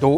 2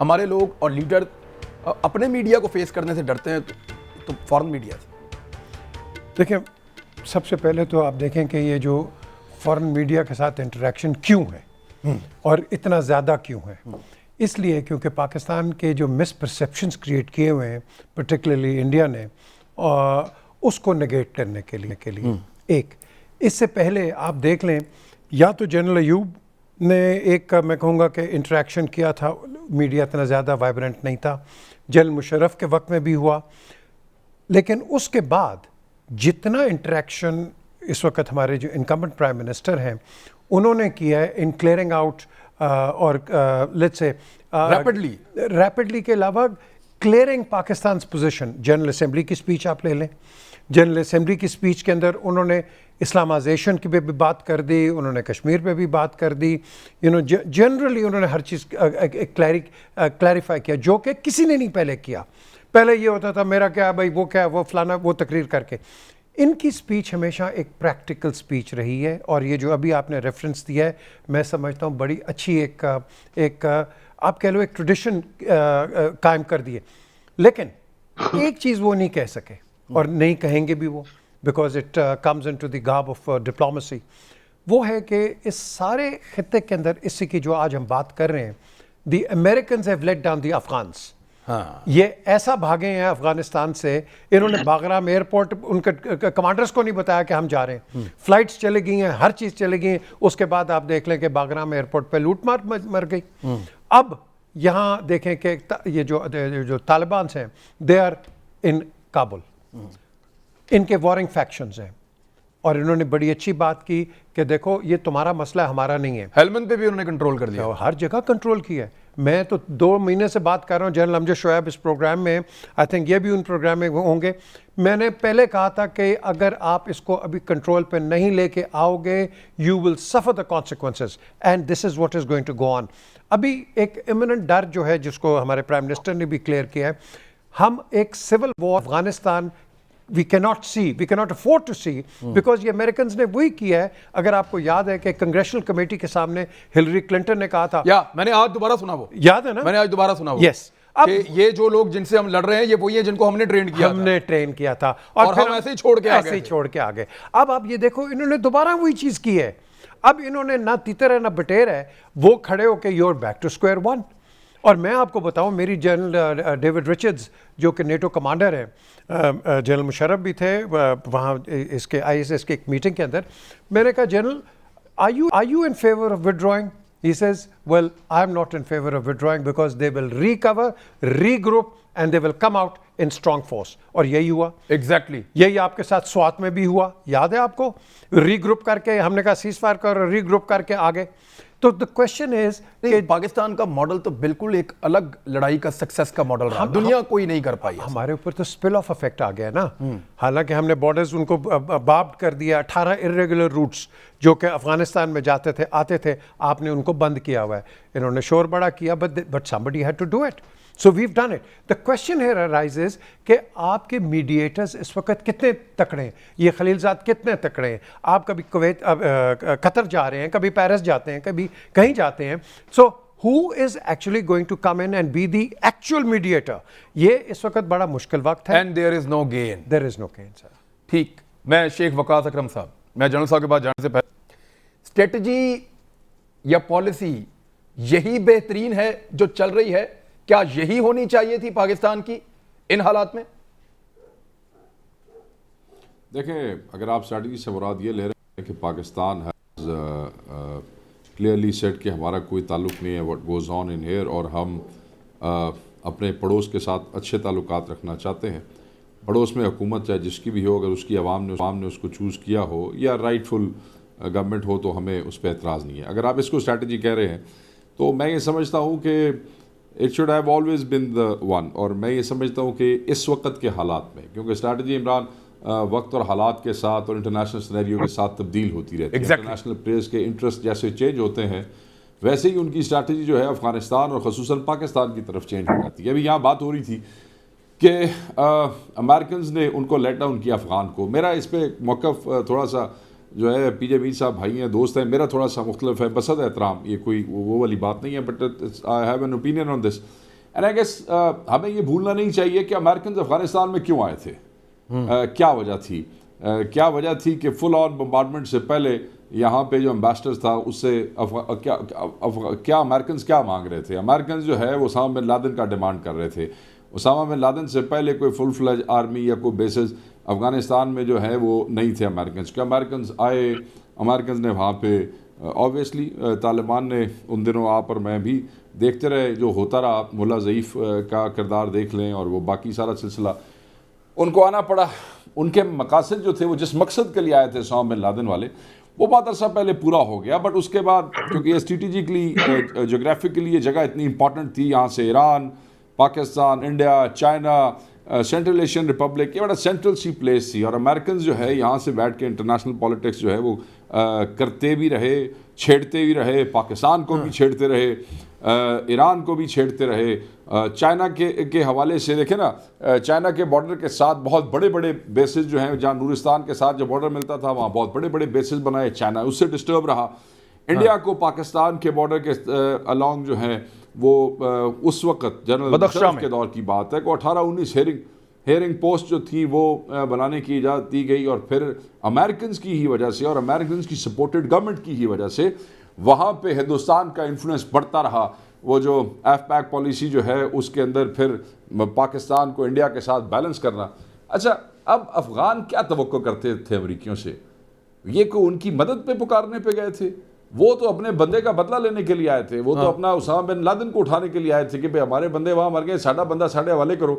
ہمارے لوگ اور لیڈر اپنے میڈیا کو فیس کرنے سے ڈرتے ہیں تو فورن میڈیا سے؟ دیکھیں، سب سے پہلے تو آپ دیکھیں کہ یہ جو فورن میڈیا کے ساتھ انٹریکشن کیوں ہے اور اتنا زیادہ کیوں ہے. اس لیے کیونکہ پاکستان کے جو مس پرسیپشنز کریٹ کیے ہوئے ہیں پرٹیکولرلی انڈیا نے اس کو نگیٹ کرنے کے لیے ایک اس سے پہلے آپ دیکھ لیں یا تو جنرل ایوب نے ایک میں کہوں گا کہ انٹریکشن کیا تھا، میڈیا اتنا زیادہ وائبرنٹ نہیں تھا، جنرل مشرف کے وقت میں بھی ہوا، لیکن اس کے بعد جتنا انٹریکشن اس وقت ہمارے جو انکمبنٹ پرائم منسٹر ہیں انہوں نے کیا ہے ان کلیئرنگ آؤٹ اور لیٹس سے ریپڈلی کے علاوہ کلیئرنگ پاکستان's پوزیشن. جنرل اسمبلی کی اسپیچ آپ لے لیں، جنرل اسمبلی کی اسپیچ کے اندر انہوں نے اسلامائزیشن کی بھی بات کر دی، انہوں نے کشمیر پہ بھی بات کر دی، جنرلی انہوں نے ہر چیز کلیریفائی کیا جو کہ کسی نے نہیں پہلے کیا. پہلے یہ ہوتا تھا میرا کیا بھائی، وہ کیا، وہ فلانا، وہ تقریر کر کے. ان کی سپیچ ہمیشہ ایک پریکٹیکل سپیچ رہی ہے، اور یہ جو ابھی آپ نے ریفرنس دیا ہے میں سمجھتا ہوں بڑی اچھی ایک آپ کہہ لو ایک ٹریڈیشن قائم کر دیے. لیکن ایک چیز وہ نہیں کہہ سکے اور نہیں کہیں گے بھی وہ، because it comes into the garb of diplomacy, وہ ہے کہ اس سارے خطے کے اندر اس کی جو آج ہم بات کر رہے ہیں، the Americans have let down the Afghans. یہ ایسا بھاگے ہیں افغانستان سے، انہوں نے باگرام ایئرپورٹ ان کے کمانڈرز کو نہیں بتایا کہ ہم جا رہے ہیں، فلائٹس چلے گئی ہیں، ہر چیز چلے گئی ہیں. اس کے بعد آپ دیکھ لیں کہ باگرام ایئرپورٹ پہ لوٹ مار مر گئی. اب یہاں دیکھیں کہ یہ جو طالبان ہیں دے آر ان کابل، ان کے وارنگ فیکشنز ہیں، اور انہوں نے بڑی اچھی بات کی کہ دیکھو یہ تمہارا مسئلہ ہمارا نہیں ہے. ہیلمند پہ بھی انہوں نے کنٹرول کر دیا، ہر جگہ کنٹرول کیا ہے. میں تو 2 مہینے سے بات کر رہا ہوں، جنرل امجد شعیب اس پروگرام میں، آئی تھنک یہ بھی ان پروگرام میں ہوں گے. میں نے پہلے کہا تھا کہ اگر آپ اس کو ابھی کنٹرول پہ نہیں لے کے آؤ گے you will suffer the consequences and this is what is going to go on. ابھی ایک امیوننٹ ڈر جو ہے جس کو ہمارے پرائم منسٹر نے بھی کلیئر کیا ہے، ہم ایک civil war Afghanistan we cannot afford to see because یہ امریکنز نے وہی کیا ہے. اگر آپ کو یاد ہے کہ کنگریشنل کمیٹی کے سامنے ہلری کلنٹن نے کہا تھا، میں نے آج دوبارہ سنا، وہ یاد ہے نا، میں نے آج دوبارہ سنا وہ، یس، کہ یہ جو لوگ جن سے ہم لڑ رہے ہیں یہ وہی ہیں جن کو ہم نے ٹرین کیا تھا اور پھر ہم ایسے ہی چھوڑ کے آ گئے. اب آپ یہ دیکھو انہوں نے دوبارہ وہی چیز کی ہے. اب انہوں نے نہ تیتر ہے نہ بٹیر ہے، وہ کھڑے ہو کے your back two square one. اور میں آپ کو بتاؤں، میری جنرل ڈیوڈ رچرڈز جو کہ نیٹو کمانڈر ہیں، جنرل مشرف بھی تھے وہاں اس کے ISS کے ایک میٹنگ کے اندر، میں نے کہا general are you in favor of withdrawing? He says, well, I'm not in favor of withdrawing because they will recover, regroup and they will come out in strong force. اور یہی ہوا exactly. یہی آپ کے ساتھ سوات میں بھی ہوا، یاد ہے آپ کو، ری گروپ کر کے ہم نے کہا سیز فائر کرو، ری گروپ کر کے آگے. تو the question is کہ پاکستان کا ماڈل تو بالکل ایک الگ لڑائی کا سکسیس کا ماڈل رہا، دنیا کوئی نہیں کر پائی. ہمارے اوپر تو اسپل آف افیکٹ آ گیا نا. حالانکہ ہم نے بارڈرز ان کو بابڈ کر دیا، 18 irregular روٹس جو کہ افغانستان میں جاتے تھے آتے تھے، آپ نے ان کو بند کیا ہوا ہے. انہوں نے شور بڑا کیا but somebody had to do it. So we've done it. The question here arises کہ آپ کے میڈیٹرز اس وقت کتنے تکڑے ہیں، یہ خلیل زاد کتنے تکڑے ہیں. آپ کبھی کویت قطر جا رہے ہیں، کبھی پیرس جاتے ہیں، کبھی کہیں جاتے ہیں. So who is actually going to come in and be the actual mediator? یہ اس وقت بڑا مشکل وقت ہے. And there is no gain. There is no gain, sir. ٹھیک. میں شیخ وقاص اکرم صاحب، میں جنرل صاحب کے پاس جانے سے پہلے، اسٹریٹجی یا پالیسی یہی بہترین ہے جو چل رہی ہے؟ کیا یہی ہونی چاہیے تھی پاکستان کی ان حالات میں؟ دیکھیں، اگر آپ اسٹریٹجی سے مراد یہ لے رہے ہیں کہ پاکستان ہیز کلیئرلی سیٹ کہ ہمارا کوئی تعلق نہیں ہے what goes on in here, اور ہم اپنے پڑوس کے ساتھ اچھے تعلقات رکھنا چاہتے ہیں. پڑوس میں حکومت چاہے جس کی بھی ہو، اگر اس کی عوام نے اس کو چوز کیا ہو یا رائٹ فل گورنمنٹ ہو تو ہمیں اس پہ اعتراض نہیں ہے. اگر آپ اس کو اسٹریٹجی کہہ رہے ہیں تو میں یہ سمجھتا ہوں کہ it should have always been the one. اور میں یہ سمجھتا ہوں کہ اس وقت کے حالات میں، کیونکہ اسٹریٹجی عمران وقت اور حالات کے ساتھ اور انٹرنیشنل سینیریو کے ساتھ تبدیل ہوتی رہتی ہے. انٹرنیشنل پلیئرز کے انٹرسٹ جیسے چینج ہوتے ہیں ویسے ہی ان کی اسٹریٹجی جو ہے افغانستان اور خصوصاً پاکستان کی طرف چینج ہو جاتی ہے. ابھی یہاں بات ہو رہی تھی کہ امریکنز نے ان کو لیٹ ڈاؤن کیا افغان کو. میرا اس پہ موقف تھوڑا سا جو ہے پی جے میر صاحب بھائی ہیں، دوست ہیں، میرا تھوڑا سا مختلف ہے. بصد احترام، یہ کوئی وہ والی بات نہیں ہے، but I have an opinion on this and I guess ہمیں یہ بھولنا نہیں چاہیے کہ امریکنز افغانستان میں کیوں آئے تھے، کیا وجہ تھی، کیا وجہ تھی کہ فل آن بمبارڈمنٹ سے پہلے یہاں پہ جو امبیسڈر تھا اس سے کیا امریکنز کیا مانگ رہے تھے. امریکنز جو ہے وہ اسامہ بن لادن کا ڈیمانڈ کر رہے تھے. اسامہ بن لادن سے پہلے کوئی فل فلیج آرمی یا کوئی بیسز افغانستان میں جو ہے وہ نہیں تھے امریکنز کے. امریکنز آئے، امریکنز نے وہاں پہ آبویسلی طالبان نے ان دنوں آپ اور میں بھی دیکھتے رہے جو ہوتا رہا. ملا ضعیف کا کردار دیکھ لیں اور وہ باقی سارا سلسلہ، ان کو آنا پڑا. ان کے مقاصد جو تھے، وہ جس مقصد کے لیے آئے تھے اسامہ بن لادن والے، وہ بہت عرصہ پہلے پورا ہو گیا. بٹ اس کے بعد کیونکہ یہ اسٹریٹجکلی جغرافکلی یہ جگہ اتنی امپورٹنٹ تھی، یہاں سے Iran, Pakistan, India, China, central Asian republic, یہ بڑا سینٹرل سی پلیس تھی. اور امریکنز جو ہے یہاں سے بیٹھ کے انٹرنیشنل پالیٹکس جو ہے وہ کرتے بھی رہے، چھیڑتے بھی رہے، پاکستان کو بھی چھیڑتے رہے، ایران کو بھی چھیڑتے رہے. چائنا کے حوالے سے دیکھیں نا، چائنا کے بارڈر کے ساتھ بہت بڑے بڑے بیسز جو ہیں، جہاں نورستان کے ساتھ جو بارڈر ملتا تھا وہاں بہت بڑے بڑے بیسز بنائے. چائنا اس سے ڈسٹرب رہا. انڈیا کو پاکستان کے بارڈر کے along جو ہیں وہ اس وقت جنرل مشرف کے دور کی بات ہے کہ 18-19 ہیئرنگ پوسٹ جو تھی وہ بنانے کی اجازت دی گئی. اور پھر امریکنز کی ہی وجہ سے اور امریکنز کی سپورٹڈ گورنمنٹ کی ہی وجہ سے وہاں پہ ہندوستان کا انفلوئنس بڑھتا رہا. وہ جو ایف پیک پالیسی جو ہے اس کے اندر پھر پاکستان کو انڈیا کے ساتھ بیلنس کرنا. اچھا، اب افغان کیا توقع کرتے تھے امریکیوں سے؟ یہ کو ان کی مدد پہ پکارنے پہ گئے تھے؟ وہ تو اپنے بندے کا بدلہ لینے کے لیے آئے تھے. وہ تو اپنا اسامہ بن لادن کو اٹھانے کے لیے آئے تھے کہ بھئی ہمارے بندے وہاں مر گئے، ساڈا بندہ ساڈے حوالے کرو.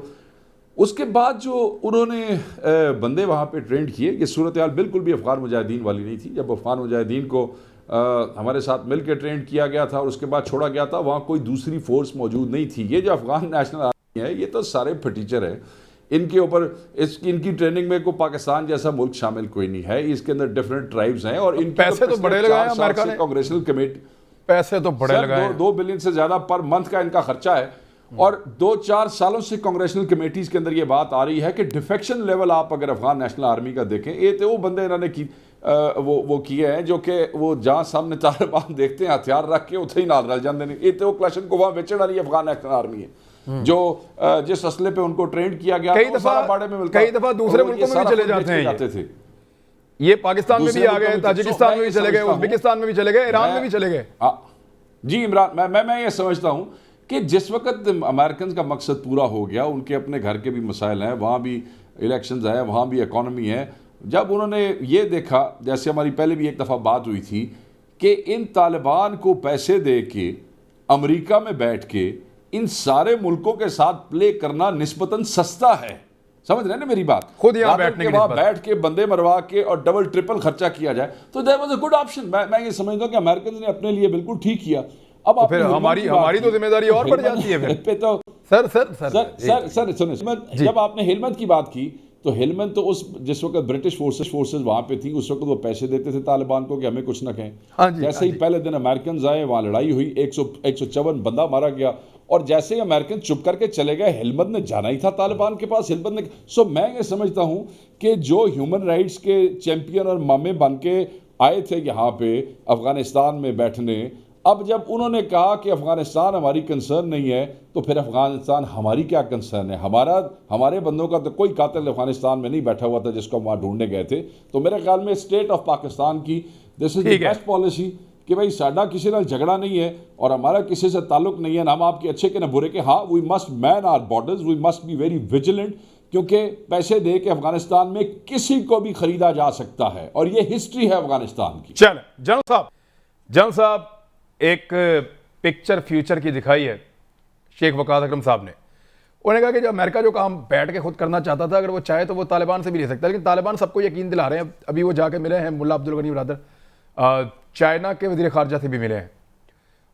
اس کے بعد جو انہوں نے بندے وہاں پہ ٹرینڈ کیے، یہ صورتحال بالکل بھی افغان مجاہدین والی نہیں تھی. جب افغان مجاہدین کو ہمارے ساتھ مل کے ٹرینڈ کیا گیا تھا اور اس کے بعد چھوڑا گیا تھا، وہاں کوئی دوسری فورس موجود نہیں تھی. یہ جو افغان نیشنل آرمی ہے، یہ تو سارے پھٹیچر ہیں. ان کے اوپر ان کی ٹریننگ میں کوئی پاکستان جیسا ملک شامل کوئی نہیں ہے. اس کے اندر ڈفرینٹ ٹرائبز ہیں اور ان پیسے تو بڑے لگائے امریکہ نے، کانگریشنل کمیٹی پیسے تو بڑے لگائے، 2 بلین سے زیادہ پر منتھ کا ان کا خرچہ ہے. اور 2-4 سالوں سے کانگریشنل کمیٹیز کے اندر یہ بات آ رہی ہے کہ ڈیفیکشن لیول آپ اگر افغان نیشنل آرمی کا دیکھیں، یہ تو وہ بندے انہوں نے وہ کیے ہیں جو کہ وہ جہاں سامنے طالبان دیکھتے ہیں ہتھیار رکھ کے اتنے ہی نال رل جاندے ہیں. یہ تو وہ کلاشن کو وہاں بیچن والی افغان نیشنل آرمی ہے جو جس اسلحے پہ ان کو ٹرینڈ کیا گیا. کئی دفعہ دوسرے ملکوں میں بھی چلے جاتے ہیں. یہ پاکستان میں بھی آ گئے، تاجکستان میں بھی چلے گئے، ازبکستان میں بھی چلے گئے، ایران میں بھی چلے گئے. جی عمران، میں یہ سمجھتا ہوں کہ جس وقت امریکنز کا مقصد پورا ہو گیا، ان کے اپنے گھر کے بھی مسائل ہیں، وہاں بھی الیکشنز ہیں، وہاں بھی اکانومی ہے. جب انہوں نے یہ دیکھا، جیسے ہماری پہلے بھی ایک دفعہ بات ہوئی تھی کہ ان طالبان کو پیسے دے کے امریکہ میں بیٹھ کے ان سارے ملکوں کے ساتھ پلے کرنا نسبتاً سستا ہے. سمجھ رہے ہیں نا میری بات؟ خود یہاں بیٹھنے کے وہاں بیٹھ کے بندے مروا کے اور ڈبل ٹرپل خرچہ کیا جائے تو that was a good option. میں یہ سمجھتا ہوں کہ امریکنز نے اپنے لیے بالکل ٹھیک کیا. اب پھر ہماری تو ذمہ داری اور بڑھ جاتی ہے پھر. سر جب آپ نے ہیلمند کی بات کی تو ہیلمند تو جس وقت برٹش فورسز وہاں پہ تھی، اس وقت وہ پیسے دیتے تھے طالبان کو کہ ہمیں کچھ نہ کہیں. جیسے ہی پہلے دن امریکنز آئے، وہاں لڑائی ہوئی، 154 بندہ مارا گیا. اور جیسے ہی امریکن چپ کر کے چلے گئے، ہیلمند نے جانا ہی تھا طالبان کے پاس. ہیلمند نے میں یہ سمجھتا ہوں کہ جو ہیومن رائٹس کے چیمپئن اور مامے بن کے آئے تھے یہاں پہ افغانستان میں بیٹھنے، اب جب انہوں نے کہا کہ افغانستان ہماری کنسرن نہیں ہے تو پھر افغانستان ہماری کیا کنسرن ہے؟ ہمارے بندوں کا تو کوئی قاتل افغانستان میں نہیں بیٹھا ہوا تھا جس کو وہاں ڈھونڈنے گئے تھے. تو میرے خیال میں اسٹیٹ آف پاکستان کی دس از دی بیسٹ پالیسی کہ بھائی ساڈا کسی نال جھگڑا نہیں ہے اور ہمارا کسی سے تعلق نہیں ہے، نہ ہم آپ کے اچھے کے نہ برے کے. ہاں، we must man our borders, we must be very vigilant, کیونکہ پیسے دے کے افغانستان میں کسی کو بھی خریدا جا سکتا ہے اور یہ ہسٹری ہے افغانستان کی. چلیں جنرل صاحب ایک پکچر فیوچر کی دکھائی ہے شیخ وقاص اکرم صاحب نے. انہوں نے کہا کہ جو امریکہ جو کام بیٹھ کے خود کرنا چاہتا تھا، اگر وہ چاہے تو وہ طالبان سے بھی لے سکتا ہے. لیکن طالبان سب کو یقین دلا رہے ہیں. ابھی وہ جا کے ملے ہیں ملا عبدالغنی برادر، چائنا کے وزیر خارجہ سے بھی ملے ہیں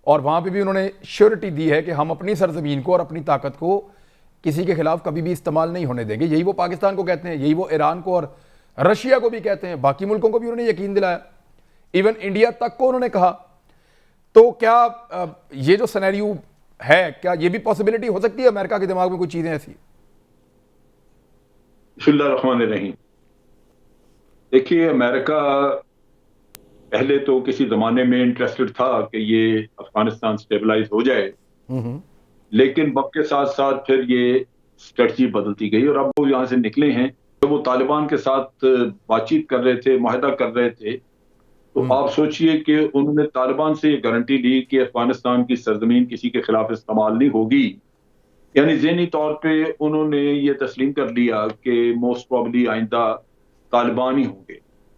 اور وہاں پہ بھی انہوں نے شیورٹی دی ہے کہ ہم اپنی سرزمین کو اور اپنی طاقت کو کسی کے خلاف کبھی بھی استعمال نہیں ہونے دیں گے. یہی وہ پاکستان کو کہتے ہیں، یہی وہ ایران کو اور رشیا کو بھی کہتے ہیں، باقی ملکوں کو بھی انہوں نے یقین دلایا، ایون انڈیا تک کو انہوں نے کہا. تو کیا یہ جو سینیریو ہے، کیا یہ بھی پاسبلٹی ہو سکتی ہے امریکہ کے دماغ میں کوئی چیزیں ایسی؟ بسم اللہ الرحمن الرحیم. دیکھیے، امریکہ پہلے تو کسی زمانے میں انٹرسٹڈ تھا کہ یہ افغانستان سٹیبلائز ہو جائے، لیکن وقت کے ساتھ ساتھ پھر یہ اسٹریٹجی بدلتی گئی اور اب وہ یہاں سے نکلے ہیں. جب وہ طالبان کے ساتھ بات چیت کر رہے تھے, معاہدہ کر رہے تھے, تو آپ سوچئے کہ انہوں نے طالبان سے یہ گارنٹی لی کہ افغانستان کی سرزمین کسی کے خلاف استعمال نہیں ہوگی. یعنی ذہنی طور پہ انہوں نے یہ تسلیم کر لیا کہ موسٹ پرابلی آئندہ طالبان ہی ہوں گے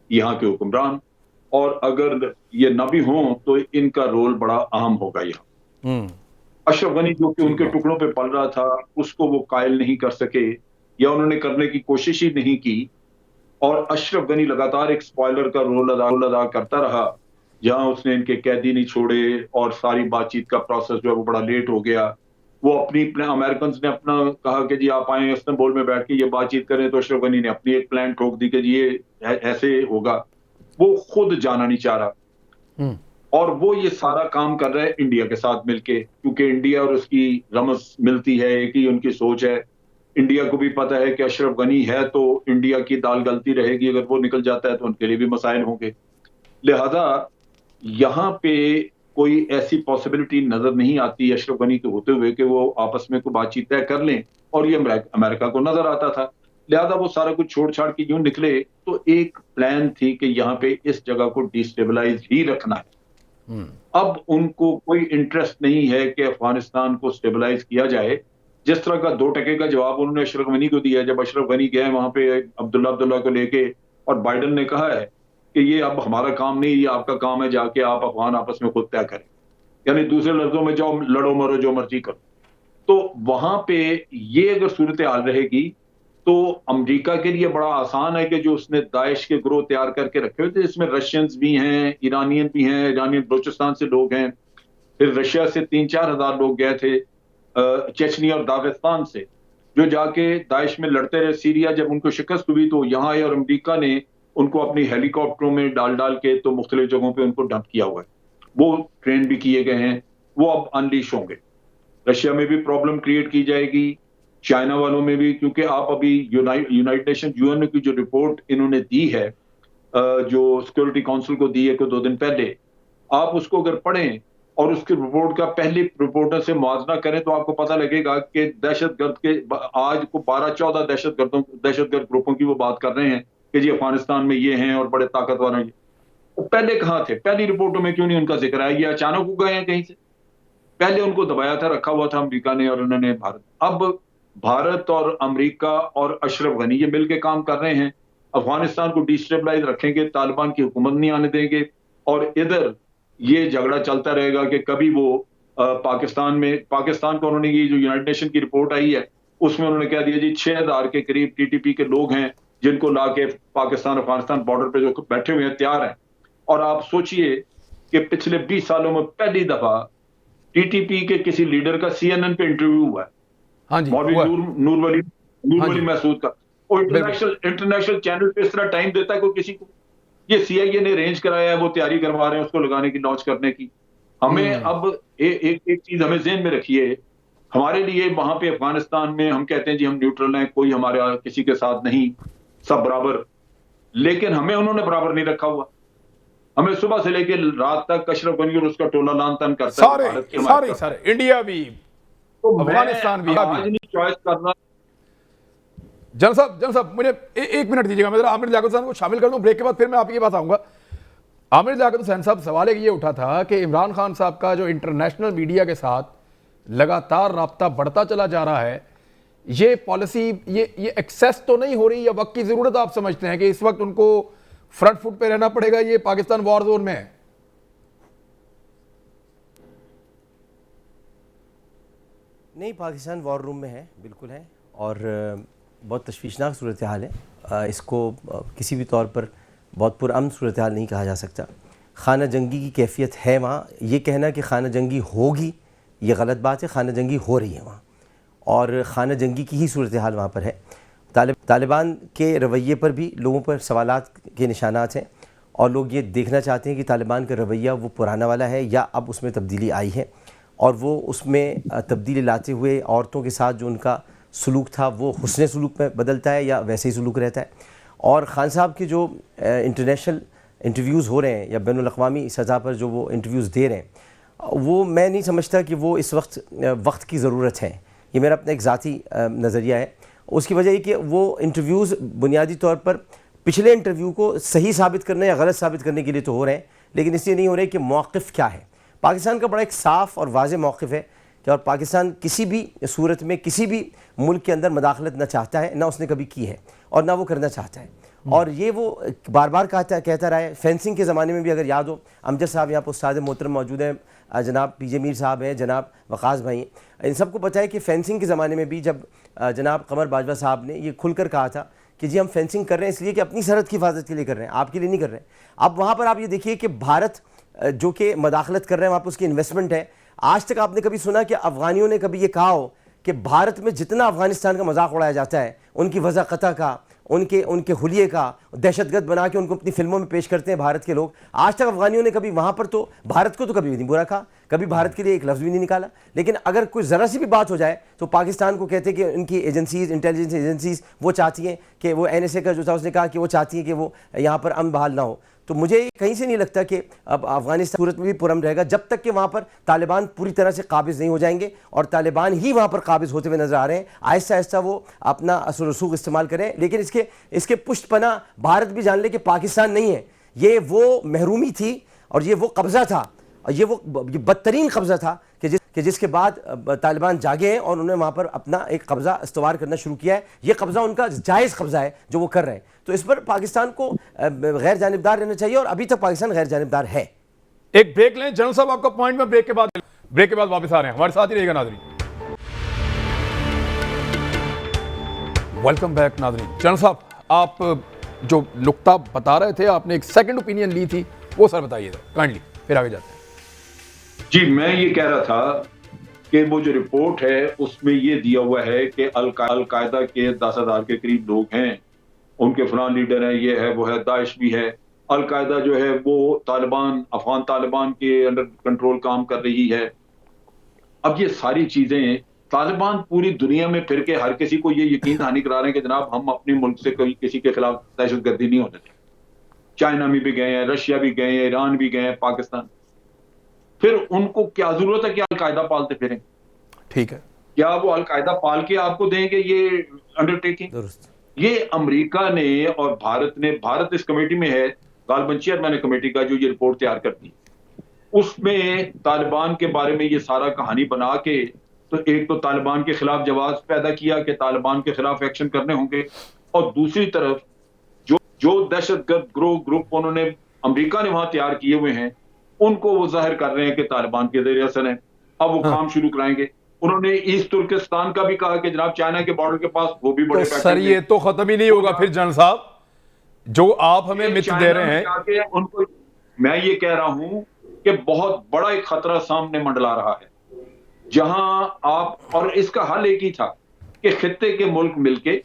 یہاں کے حکمران, اور اگر یہ نہ بھی ہوں تو ان کا رول بڑا اہم ہوگا یہاں. اشرف غنی جو کہ ان کے ٹکڑوں پہ پل رہا تھا, اس کو وہ قائل نہیں کر سکے یا انہوں نے کرنے کی کوشش ہی نہیں کی, اور اشرف غنی لگاتار ایک سپوائلر کا رول ادا کرتا رہا, جہاں اس نے ان کے قیدی نہیں چھوڑے اور ساری بات چیت کا پروسیس جو ہے وہ بڑا لیٹ ہو گیا. وہ اپنی امریکنز نے اپنا کہا کہ جی آپ آئیں استنبول میں بیٹھ کے یہ بات چیت کریں, تو اشرف غنی نے اپنی ایک پلان ٹھوک دی کہ جی یہ ایسے ہوگا. وہ خود جانا نہیں چاہ رہا, اور وہ یہ سارا کام کر رہا ہے انڈیا کے ساتھ مل کے, کیونکہ انڈیا اور اس کی رمز ملتی ہے, ایک ہی ان کی سوچ ہے. انڈیا کو بھی پتا ہے کہ اشرف غنی ہے تو انڈیا کی دال گلتی رہے گی, اگر وہ نکل جاتا ہے تو ان کے لیے بھی مسائل ہوں گے. لہذا یہاں پہ کوئی ایسی پاسبلٹی نظر نہیں آتی اشرف غنی کے ہوتے ہوئے کہ وہ آپس میں کوئی بات چیت طے کر لیں, اور یہ امریکہ کو نظر آتا تھا. لہذا وہ سارا کچھ چھوڑ چھاڑ کے یوں نکلے, تو ایک پلان تھی کہ یہاں پہ اس جگہ کو ڈیسٹیبلائز ہی رکھنا ہے. اب ان کو کوئی انٹرسٹ نہیں ہے کہ افغانستان کو سٹیبلائز کیا جائے. جس طرح کا 2% کا جواب انہوں نے اشرف غنی کو دیا, جب اشرف غنی گئے وہاں پہ عبداللہ کو لے کے, اور بائیڈن نے کہا ہے کہ یہ اب ہمارا کام نہیں, یہ آپ کا کام ہے, جا کے آپ افغان آپس میں خود طے کریں. یعنی دوسرے لفظوں میں جاؤ لڑو مرو جو مرضی کرو. تو وہاں پہ یہ اگر صورتحال رہے گی تو امریکہ کے لیے بڑا آسان ہے کہ جو اس نے داعش کے گروہ تیار کر کے رکھے ہوئے تھے, اس میں رشینز بھی ہیں, ایرانین بھی ہیں, ایرانین بلوچستان سے لوگ ہیں, پھر رشیا سے 3-4 ہزار لوگ گئے تھے چیچنی اور داغستان سے, جو جا کے داعش میں لڑتے رہے. سیریا جب ان کو شکست ہوئی تو یہاں آئے, اور امریکہ نے ان کو اپنی ہیلی کاپٹروں میں ڈال کے تو مختلف جگہوں پہ ان کو ڈمپ کیا ہوا ہے. وہ ٹرین بھی کیے گئے ہیں, وہ اب انلیش ہوں گے. رشیا میں بھی پرابلم کریٹ کی جائے گی, چائنا والوں میں بھی, کیونکہ آپ ابھی یونائٹڈ نیشن UN کی جو رپورٹ انہوں نے دی ہے, جو سیکورٹی کونسل کو دی ہے کہ 2 دن پہلے, آپ اس کو اگر پڑھیں اور اس کی رپورٹ کا پہلی رپورٹر سے موازنہ کریں تو آپ کو پتہ لگے گا کہ دہشت گرد کے آج کو 12-14 دہشت گرد گروپوں کی وہ بات کر رہے ہیں کہ جی افغانستان میں یہ ہیں اور بڑے طاقتور ہیں. وہ پہلے کہاں تھے؟ پہلی رپورٹوں میں کیوں نہیں ان کا ذکر آیا؟ یہ اچانک ہو گئے ہیں کہیں سے؟ پہلے ان کو دبایا تھا, رکھا ہوا تھا امریکہ نے, اور انہوں نے اب بھارت اور امریکہ اور اشرف غنی یہ مل کے کام کر رہے ہیں. افغانستان کو ڈیسٹیبلائز رکھیں گے, طالبان کی حکومت نہیں آنے دیں گے, اور ادھر یہ جھگڑا چلتا رہے گا کہ کبھی وہ پاکستان کو انہوں نے یہ جو یونائٹڈ نیشن کی رپورٹ آئی ہے اس میں انہوں نے کہہ دیا جی 6000 کے قریب TTP کے لوگ ہیں جن کو لا کے پاکستان افغانستان بارڈر پہ جو بیٹھے ہوئے ہیں تیار ہیں. اور آپ سوچئے کہ پچھلے 20 سالوں میں پہلی دفعہ TTP کے کسی لیڈر کا CNN پہ انٹرویو ہوا ہے. ہاں جی, مولوی نور ولی محسود کا, اور انٹرنیشنل چینل پہ اس طرح ٹائم دیتا ہے کوئی کسی کو. یہ CIA نے ارینج کرایا ہے, وہ تیاری کروا رہے ہیں اس کو لگانے کی, لانچ کرنے کی. ہمیں اب ایک چیز ہمیں ذہن میں رکھیے, ہمارے لیے وہاں پہ افغانستان میں ہم کہتے ہیں جی ہم نیوٹرل ہیں, کوئی ہمارا کسی کے ساتھ نہیں, سب برابر, لیکن ہمیں انہوں نے برابر نہیں رکھا ہوا. ہمیں صبح سے لے کے رات تک اشرف غنی اور اس کا ٹولہ لان تن کرتا ہے, سارے انڈیا بھی افغانستان بھی. آج نہیں چوائس کرنا. جنرل صاحب مجھے 1 منٹ دیجیے گا, میں ذرا عامر لیاقت حسین کو شامل کر دوں, بریک کے بعد پھر میں آپ کی بات آؤں گا. عامر لیاقت حسین صاحب, سوال ایک یہ اٹھا تھا کہ عمران خان صاحب کا جو انٹرنیشنل میڈیا کے ساتھ لگاتار رابطہ بڑھتا چلا جا رہا ہے, یہ پالیسی یہ ایکسیس تو نہیں ہو رہی, یا وقت کی ضرورت آپ سمجھتے ہیں کہ اس وقت ان کو فرنٹ فٹ پہ رہنا پڑے گا, یہ پاکستان وار زون میں ہے؟ نہیں, پاکستان وار روم میں ہے, بالکل ہے, اور بہت تشویشناک صورتحال ہے. اس کو کسی بھی طور پر بہت پرامن صورتحال نہیں کہا جا سکتا. خانہ جنگی کی کیفیت ہے وہاں. یہ کہنا کہ خانہ جنگی ہوگی یہ غلط بات ہے. خانہ جنگی ہو رہی ہے وہاں, اور خانہ جنگی کی ہی صورتحال وہاں پر ہے. طالبان کے رویے پر بھی لوگوں پر سوالات کے نشانات ہیں, اور لوگ یہ دیکھنا چاہتے ہیں کہ طالبان کا رویہ وہ پرانا والا ہے یا اب اس میں تبدیلی آئی ہے, اور وہ اس میں تبدیلی لاتے ہوئے عورتوں کے ساتھ جو ان کا سلوک تھا وہ حسن سلوک میں بدلتا ہے یا ویسے ہی سلوک رہتا ہے. اور خان صاحب کے جو انٹرنیشنل انٹرویوز ہو رہے ہیں یا بین الاقوامی سطح پر جو وہ انٹرویوز دے رہے ہیں, وہ میں نہیں سمجھتا کہ وہ اس وقت کی ضرورت ہے. یہ میرا اپنا ایک ذاتی نظریہ ہے. اس کی وجہ یہ کہ وہ انٹرویوز بنیادی طور پر پچھلے انٹرویو کو صحیح ثابت کرنے یا غلط ثابت کرنے کے لیے تو ہو رہے ہیں, لیکن اس لیے نہیں ہو رہے کہ موقف کیا ہے. پاکستان کا بڑا ایک صاف اور واضح موقف ہے کہ اور پاکستان کسی بھی صورت میں کسی بھی ملک کے اندر مداخلت نہ چاہتا ہے, نہ اس نے کبھی کی ہے اور نہ وہ کرنا چاہتا ہے. اور یہ وہ بار بار کہتا رہا ہے. فینسنگ کے زمانے میں بھی اگر یاد ہو, امجد صاحب یہاں پر استاد محترم موجود ہیں, جناب پی جے میر صاحب ہیں, جناب وقاص بھائی ہیں, ان سب کو پتہ ہے کہ فینسنگ کے زمانے میں بھی جب جناب قمر باجوہ صاحب نے یہ کھل کر کہا تھا کہ جی ہم فینسنگ کر رہے ہیں اس لیے کہ اپنی سرحد کی حفاظت کے لیے کر رہے ہیں, آپ کے لیے نہیں کر رہے ہیں. اب وہاں پر آپ یہ دیکھیے کہ بھارت جو کہ مداخلت کر رہے ہیں, وہاں پر اس کی انویسٹمنٹ ہے. آج تک آپ نے کبھی سنا کہ افغانیوں نے کبھی یہ کہا ہو کہ بھارت میں جتنا افغانستان کا مذاق اڑایا جاتا ہے, ان کی وضع قطع کا, ان کے حلیے کا, دہشت گرد بنا کے ان کو اپنی فلموں میں پیش کرتے ہیں بھارت کے لوگ, آج تک افغانیوں نے کبھی وہاں پر تو بھارت کو تو کبھی بھی نہیں برا کہا, کبھی بھارت کے لیے ایک لفظ بھی نہیں نکالا. لیکن اگر کوئی ذرا سی بھی بات ہو جائے تو پاکستان کو کہتے ہیں کہ ان کی ایجنسیز, انٹیلیجنس ایجنسیز وہ چاہتی ہیں کہ وہ NSA کا جو تھا اس نے کہا کہ وہ چاہتی ہیں کہ وہ یہاں پر امن بحال نہ ہو. تو مجھے کہیں سے نہیں لگتا کہ اب افغانستان صورت میں بھی پرامن رہے گا جب تک کہ وہاں پر طالبان پوری طرح سے قابض نہیں ہو جائیں گے, اور طالبان ہی وہاں پر قابض ہوتے ہوئے نظر آ رہے ہیں. آہستہ آہستہ وہ اپنا اثر و رسوخ استعمال کریں, لیکن اس کے پشت پناہ بھارت بھی جان لے کہ پاکستان نہیں ہے. یہ وہ محرومی تھی اور یہ وہ قبضہ تھا, اور یہ بدترین قبضہ تھا کہ جس کے بعد طالبان جاگے ہیں اور انہوں نے وہاں پر اپنا ایک قبضہ استوار کرنا شروع کیا ہے. یہ قبضہ ان کا جائز قبضہ ہے جو وہ کر رہے ہیں. تو اس پر پاکستان کو غیر جانبدار رہنا چاہیے, اور ابھی تک پاکستان غیر جانبدار ہے. ایک بریک لیں جنرل صاحب, آپ کا پوائنٹ میں بریک کے بعد واپس آ رہے ہیں, ہمارے ساتھ ہی رہے گا ناظرین. ویلکم بیک ناظرین. جنرل صاحب, آپ جو نقطہ بتا رہے تھے, آپ نے ایک سیکنڈ اوپینین لی تھی, وہ سر بتائیے کائنڈلی, پھر آگے جاتے ہیں. جی میں یہ کہہ رہا تھا کہ وہ جو رپورٹ ہے اس میں یہ دیا ہوا ہے کہ القاعدہ کے 10,000 کے قریب لوگ ہیں, ان کے فلاں لیڈر ہیں, یہ ہے وہ ہے, داعش بھی ہے. القاعدہ جو ہے وہ افغان طالبان کے انڈر کنٹرول کام کر رہی ہے. اب یہ ساری چیزیں طالبان پوری دنیا میں پھر کے ہر کسی کو یہ یقین دہانی کرا رہے ہیں کہ جناب ہم اپنے ملک سے کوئی کسی کے خلاف دہشت گردی نہیں ہونے دیں. چائنا میں بھی گئے ہیں, رشیا بھی گئے ہیں, ایران بھی گئے ہیں, پاکستان. پھر ان کو کیا ضرورت ہے کہ القاعدہ پالتے پھریں؟ ٹھیک ہے, کیا وہ القاعدہ پال کے آپ کو دیں گے یہ انڈر ٹیکنگ؟ درست. یہ امریکہ نے اور بھارت اس کمیٹی میں ہے, غالباً چیئرمین کمیٹی کا, جو یہ رپورٹ تیار کرتی, اس میں طالبان کے بارے میں یہ سارا کہانی بنا کے تو ایک تو طالبان کے خلاف جواز پیدا کیا کہ طالبان کے خلاف ایکشن کرنے ہوں گے, اور دوسری طرف جو دہشت گرد گروپ انہوں نے امریکہ نے وہاں تیار کیے ہوئے ہیں, ان کو وہ ظاہر کر رہے ہیں کہ طالبان کے زیر اثر ہیں. اب وہ کام شروع کرائیں گے. انہوں نے ایسٹ ترکستان کا بھی کہا کہ جناب چائنا کے بارڈر کے پاس وہ بھی بڑے تو سر یہ تو ختم ہی نہیں ہوگا پھر جنرل صاحب, جو آپ ہمیں مت دے رہے ہیں. میں یہ کہہ رہا ہوں کہ بہت بڑا ایک خطرہ سامنے منڈلا رہا ہے, جہاں آپ, اور اس کا حل ایک ہی تھا کہ خطے کے ملک مل کے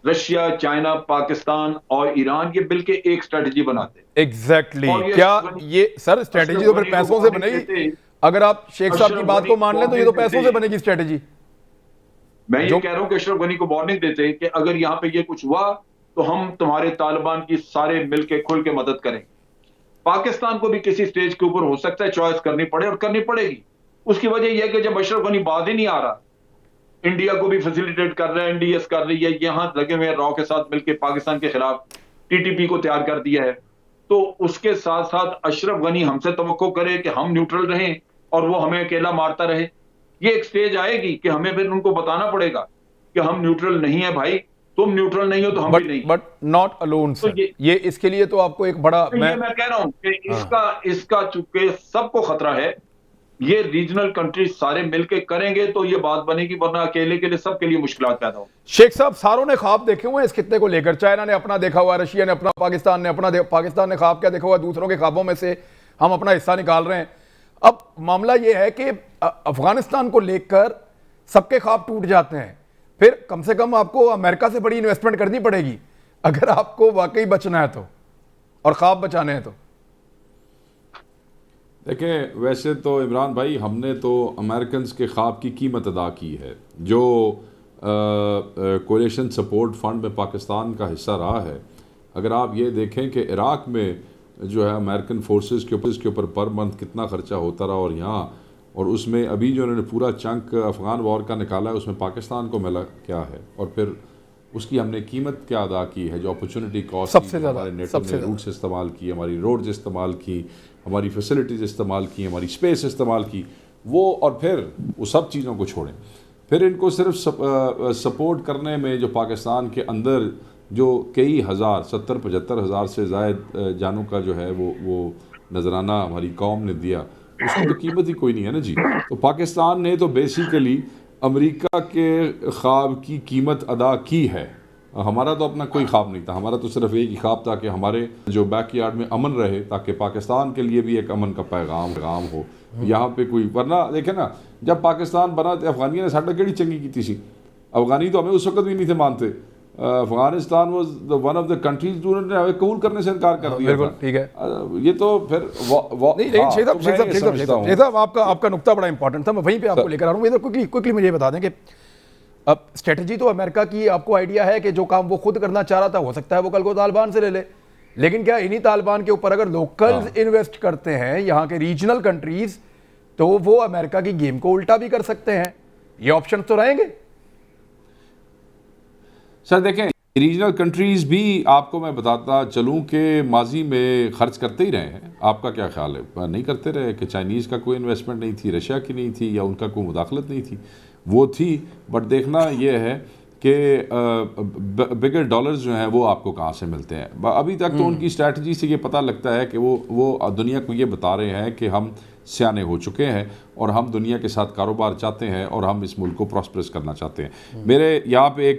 رشیا, چائنا, پاکستان اور ایران یہ مل کے ایک اسٹریٹجی بناتے. ایگزیکٹلی. کیا یہ سر اسٹریٹجی تو پھر پیسوں سے بنے گی؟ اگر آپ شیخ صاحب کی بات کو مان لیں تو یہ تو پیسوں سے بنے گی اسٹریٹجی. میں یہ کہہ رہا ہوں کہ اشرف غنی کو وارننگ دیتے کہ اگر یہاں پہ یہ کچھ ہوا تو ہم تمہارے طالبان کی سارے مل کے کھل کے مدد کریں. پاکستان کو بھی کسی سٹیج کے اوپر ہو سکتا ہے چوائس کرنی پڑے, اور کرنی پڑے گی. اس کی وجہ یہ ہے کہ جب اشرف غنی باز ہی نہیں آ رہا, انڈیا کو بھی فیسیلیٹیٹ کر رہا ہے, NDS کر رہی ہے, یہاں لگے ہوئے راؤ کے ساتھ مل کے پاکستان کے خلاف TTP کو تیار کر دیا ہے, تو اس کے ساتھ ساتھ اشرف غنی ہم سے توقع کرے کہ ہم نیوٹرل رہیں اور وہ ہمیں اکیلا مارتا رہے. یہ ایک سٹیج آئے گی کہ ہمیں پھر ان کو بتانا پڑے گا کہ ہم نیوٹرل نہیں ہیں بھائی, تم نیوٹرل نہیں ہو تو ہم بھی نہیں. بٹ ناٹ الون سر, یہ اس کے لیے تو آپ کو ایک بڑا, میں کہہ رہا ہوں کہ اس کا چونکہ سب کو خطرہ ہے, یہ ریجنل کنٹریز سارے مل کے کریں گے تو یہ بات بنے گی, ورنہ اکیلے کے لیے سب کے لیے مشکلات پیدا ہوں. شیخ صاحب ساروں نے خواب دیکھے ہوئے اس خطے کو لے کر, چائنا نے اپنا دیکھا ہوا, رشیا نے اپنا, پاکستان نے خواب کیا دیکھا ہوا, دوسروں کے خوابوں میں سے ہم اپنا حصہ نکال رہے ہیں. اب معاملہ یہ ہے کہ افغانستان کو لے کر سب کے خواب ٹوٹ جاتے ہیں, پھر کم سے کم آپ کو امریکہ سے بڑی انویسٹمنٹ کرنی پڑے گی اگر آپ کو واقعی بچنا ہے تو, اور خواب بچانے ہیں تو. دیکھیں ویسے تو عمران بھائی ہم نے تو امریکنز کے خواب کی قیمت ادا کی ہے. جو کولیشن سپورٹ فنڈ میں پاکستان کا حصہ رہا ہے, اگر آپ یہ دیکھیں کہ عراق میں جو ہے امریکن فورسز کے اوپر پر منتھ کتنا خرچہ ہوتا رہا, اور یہاں اور اس میں ابھی جو انہوں نے پورا چنک افغان وار کا نکالا ہے اس میں پاکستان کو ملا کیا ہے، اور پھر اس کی ہم نے قیمت کیا ادا کی ہے، جو اپرچونٹی کاسٹ سب سے زیادہ، ہمارے نیٹو سب سے نے روٹس استعمال کی، ہماری روڈز استعمال کی، ہماری فیسلٹیز استعمال کی، ہماری اسپیس استعمال کی، وہ اور پھر وہ سب چیزوں کو چھوڑیں، پھر ان کو صرف سپورٹ کرنے میں جو پاکستان کے اندر جو کئی ہزار 70-75 ہزار سے زائد جانوں کا جو ہے وہ نذرانہ ہماری قوم نے دیا، اس کی تو قیمت ہی کوئی نہیں ہے نا جی۔ تو پاکستان نے تو بیسیکلی امریکہ کے خواب کی قیمت ادا کی ہے، ہمارا تو اپنا کوئی خواب نہیں تھا، ہمارا تو صرف ایک ہی خواب تھا کہ ہمارے جو بیک یارڈ میں امن رہے، تاکہ پاکستان کے لیے بھی ایک امن کا پیغام ہو یہاں پہ کوئی، ورنہ دیکھیں نا جب پاکستان بنا تو افغانیوں نے ساڈا کیڑی چنگی کی سی، افغانی تو ہمیں اس وقت بھی نہیں تھے مانتے، Afghanistan was one of the countries جو انہوں نے ہمیں قبول کرنے سے انکار کر دیا بالکل ٹھیک ہے۔ یہ تو پھر نہیں لیکن شیخ صاحب آپ کا نقطہ بڑا امپورٹنٹ تھا، میں وہیں پہ آپ کو لے کر آ رہا ہوں۔ کوئکلی مجھے یہ بتا دیں کہ اب اسٹریٹجی تو امریکہ کی آپ کو آئیڈیا ہے کہ جو کام وہ خود کرنا چاہ رہا تھا ہو سکتا ہے وہ کل کو طالبان سے لے لے، لیکن کیا انہی طالبان کے اوپر اگر لوکلز انویسٹ کرتے ہیں یہاں کے ریجنل کنٹریز تو وہ امریکہ کی گیم کو الٹا بھی کر سکتے ہیں، یہ آپشن تو رہیں گے؟ سر دیکھیں ریجنل کنٹریز بھی آپ کو میں بتاتا چلوں کہ ماضی میں خرچ کرتے ہی رہے ہیں، آپ کا کیا خیال ہے؟ نہیں کرتے رہے کہ چائنیز کا کوئی انویسٹمنٹ نہیں تھی، رشیا کی نہیں تھی، یا ان کا کوئی مداخلت نہیں تھی، وہ تھی، بٹ دیکھنا یہ ہے کہ بگر ڈالرز جو ہیں وہ آپ کو کہاں سے ملتے ہیں۔ ابھی تک تو ان کی اسٹریٹجی سے یہ پتہ لگتا ہے کہ وہ دنیا کو یہ بتا رہے ہیں کہ ہم سیانے ہو چکے ہیں اور ہم دنیا کے ساتھ کاروبار چاہتے ہیں اور ہم اس ملک کو پراسپرس کرنا چاہتے ہیں۔ میرے یہاں پہ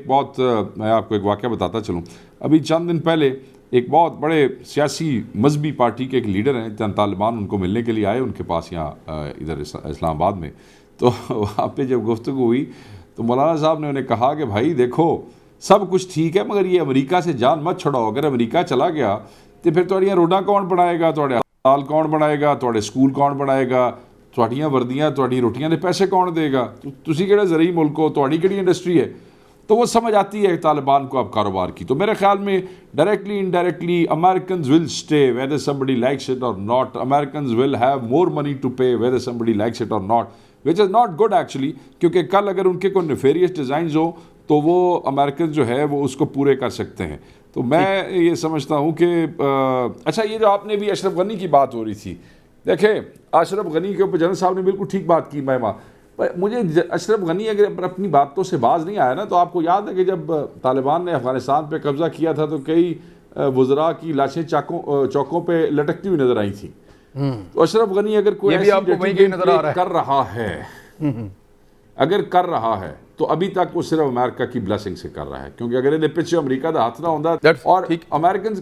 میں آپ کو ایک واقعہ بتاتا چلوں، ابھی چند دن پہلے ایک بہت بڑے سیاسی مذہبی پارٹی کے ایک لیڈر ہیں، چند طالبان ان کو ملنے کے لیے آئے ان کے پاس یہاں ادھر اسلام آباد میں، تو وہاں پہ جب گفتگو ہوئی تو مولانا صاحب نے انہیں کہا کہ بھائی دیکھو سب کچھ ٹھیک ہے مگر یہ امریکہ سے جان مت چھڑاؤ، اگر امریکہ چلا گیا تو پھر تھوڑیاں روڈاں کون بنائے گا، تھوڑے ہسپتال کون بنائے گا، تھوڑے سکول کون بنائے گا، تھوڑیاں وردیاں تھوڑی روٹیاں دے پیسے کون دے گا، تسی کہڑے زرعی ملک ہو، تھوڑی کہڑی انڈسٹری ہے، تو وہ سمجھ آتی ہے طالبان کو اب کاروبار کی۔ تو میرے خیال میں directly indirectly Americans will stay whether somebody likes it or not. Americans will have more money to pay whether somebody likes it or not, which is not good actually، کیونکہ کل اگر ان کے کوئی نیفیریس ڈیزائنز ہو تو وہ امریکن جو ہے وہ اس کو پورے کر سکتے ہیں۔ تو میں یہ سمجھتا ہوں کہ اچھا یہ جو آپ نے بھی اشرف غنی کی بات ہو رہی تھی، دیکھیں اشرف غنی کے اوپر جنرل صاحب نے بالکل ٹھیک بات کی، مجھے اشرف غنی اگر اپنی باتوں سے باز نہیں آیا نا، تو آپ کو یاد ہے کہ جب طالبان نے افغانستان پہ قبضہ کیا تھا تو کئی وزراء کی لاشیں چوکوں پہ لٹکتی ہوئی نظر آئی تھیں، تو اشرف غنی اگر کوئی کر رہا ہے اگر کر رہا ہے تو ابھی تک وہ صرف امریکہ کی بلیسنگ سے کر رہا ہے، کیونکہ اگر انہیں پیچھے امریکہ کا ہاتھ نہ ہوتا، اور امریکن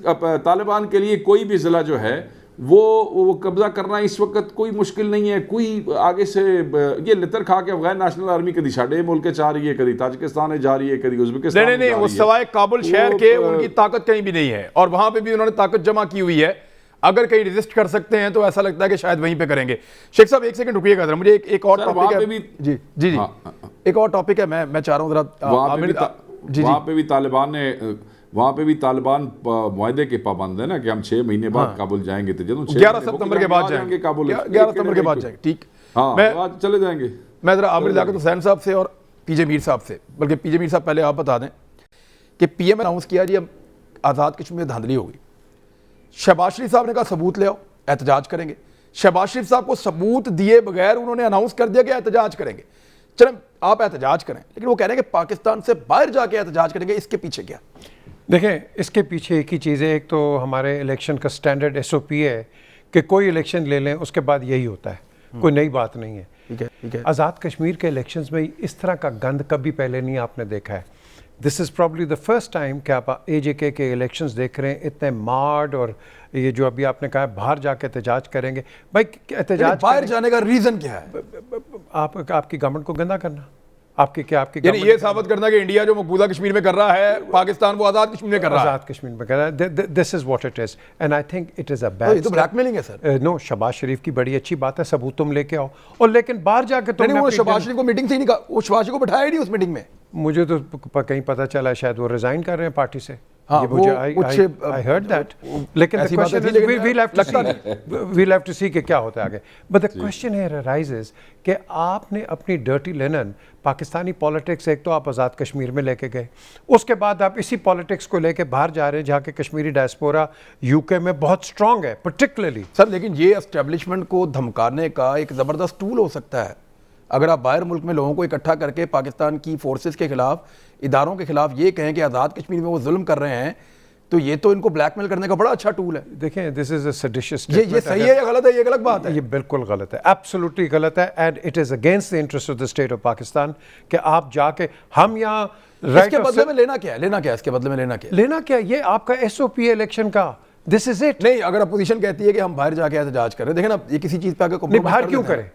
طالبان کے لیے کوئی بھی ضلع جو ہے وہ قبضہ کرنا اس وقت کوئی مشکل نہیں ہے، کوئی آگے سے یہ لتر کھا کے افغان نیشنل آرمی کدی ساڈے ملک چاہ رہی ہے، کدی تاجکستان جا رہی ہے، کدی ازبکستان نہیں وہ سوائے کابل شہر کے ان کی طاقت کہیں بھی نہیں ہے، اور وہاں پہ بھی انہوں نے طاقت جمع کی ہوئی ہے، اگر کہیں ریزسٹ کر سکتے ہیں تو ایسا لگتا ہے کہ شاید وہیں پہ کریں گے۔ شیخ صاحب ایک سیکنڈ رکیے گا ذرا، مجھے ایک اور ٹاپک ہے، جی جی جی ایک اور ٹاپک ہے، میں چاہ رہا ہوں ذرا وہاں پہ بھی طالبان معاہدے کے پابند ہیں نا کہ ہم 6 مہینے بعد کابل جائیں گے، تو 11 ستمبر کے بعد جائیں گے، 11 ستمبر کے بعد جائیں گے، ٹھیک، چلے جائیں گے۔ میں ذرا عامر لیاقت حسین صاحب سے اور پی جے میر صاحب سے، بلکہ پی جے میر صاحب پہلے آپ بتا دیں کہ پی ایم اناؤنس کیا جی اب آزاد کشمیر میں دھاندلی ہوگی، شہباز شریف صاحب نے کہا ثبوت لے آؤ احتجاج کریں گے، شہباز شریف صاحب کو ثبوت دیے بغیر انہوں نے اناؤنس کر دیا کہ احتجاج کریں گے، چلیں آپ احتجاج کریں، لیکن وہ کہہ رہے ہیں کہ پاکستان سے باہر جا کے احتجاج کریں گے، اس کے پیچھے کیا؟ دیکھیں اس کے پیچھے ایک ہی چیز ہے، ایک تو ہمارے الیکشن کا سٹینڈرڈ SOP ہے کہ کوئی الیکشن لے لیں اس کے بعد یہی ہوتا ہے، کوئی نئی بات نہیں ہے۔ آزاد کشمیر کے الیکشنز میں اس طرح کا گند کبھی پہلے نہیں آپ نے دیکھا ہے، this is probably the first time کہ آپ AJK کے الیکشنز دیکھ رہے ہیں اتنے مارڈ، اور یہ جو ابھی آپ نے کہا باہر جا کے احتجاج کریں گے، بھائی احتجاج باہر جانے کا ریزن کیا ہے؟ آپ کی گورنمنٹ کو گندا کرنا، آپ کی یعنی یہ ثابت کرنا کہ انڈیا جو مقبوضہ کشمیر میں کر رہا ہے پاکستان وہ آزاد کشمیر میں کر رہا ہے، آزاد کشمیر میں کر رہا ہے، this is what it is, and I think it is a bad, یہ تو بلیک میلنگ ہے سر۔ نو، شہباز شریف کی بڑی اچھی بات ہے، ثبوت تم لے کے آؤ، اور لیکن باہر جا کے نہیں وہ شہباز شریف کو میٹنگ سے ہی نہیں کہا، وہ شہباز شریف کو بٹھایا ہی نہیں اس میٹنگ میں، مجھے تو کہیں پتہ چلا شاید وہ ریزائن کر رہے ہیں پارٹی سے، ہاں، یہ مجھے وہ کچھ I heard that. لیکن the ایسی باتیں question تھی، is لیکن we'll have to لگتا see. We'll have to see کہ کیا ہوتا ہے آگے. But the question here arises کہ آپ نے اپنی ڈرٹی لینن پاکستانی پالیٹکس، ایک تو آپ آزاد کشمیر میں لے کے گئے، اس کے بعد آپ اسی پالیٹکس کو لے کے باہر جا رہے ہیں جہاں کہ کشمیری ڈائسپورا یو کے میں بہت اسٹرانگ ہے پرٹیکولرلی. سر لیکن یہ اسٹیبلشمنٹ کو دھمکانے کا ایک زبردست ٹول ہو سکتا ہے. اگر آپ باہر ملک میں لوگوں کو اکٹھا کر کے پاکستان کی فورسز کے خلاف، اداروں کے خلاف یہ کہیں کہ آزاد کشمیر میں وہ ظلم کر رہے ہیں، تو یہ تو ان کو بلیک میل کرنے کا بڑا اچھا ٹول ہے. دیکھیں دس از اے سیڈیشس. یہ صحیح ہے یا غلط ہے، یہ ایک الگ بات ہے. یہ بالکل غلط ہے، ایبسولوٹلی غلط ہے، and it is against the interest of the state of Pakistan کہ آپ جا کے ہم یہاں اس کے بدلے میں لینا کیا ہے، لینا کیا ہے اس کے بدلے میں لینا کیا ہے؟ لینا کیا یہ آپ کا ایس او پی ہے الیکشن کا. دس از اٹ. نہیں، اگر اپوزیشن کہتی ہے کہ ہم باہر جا کے احتجاج کریں، دیکھیں نا یہ کسی چیز پہ آ کے نہیں باہر کیوں کریں،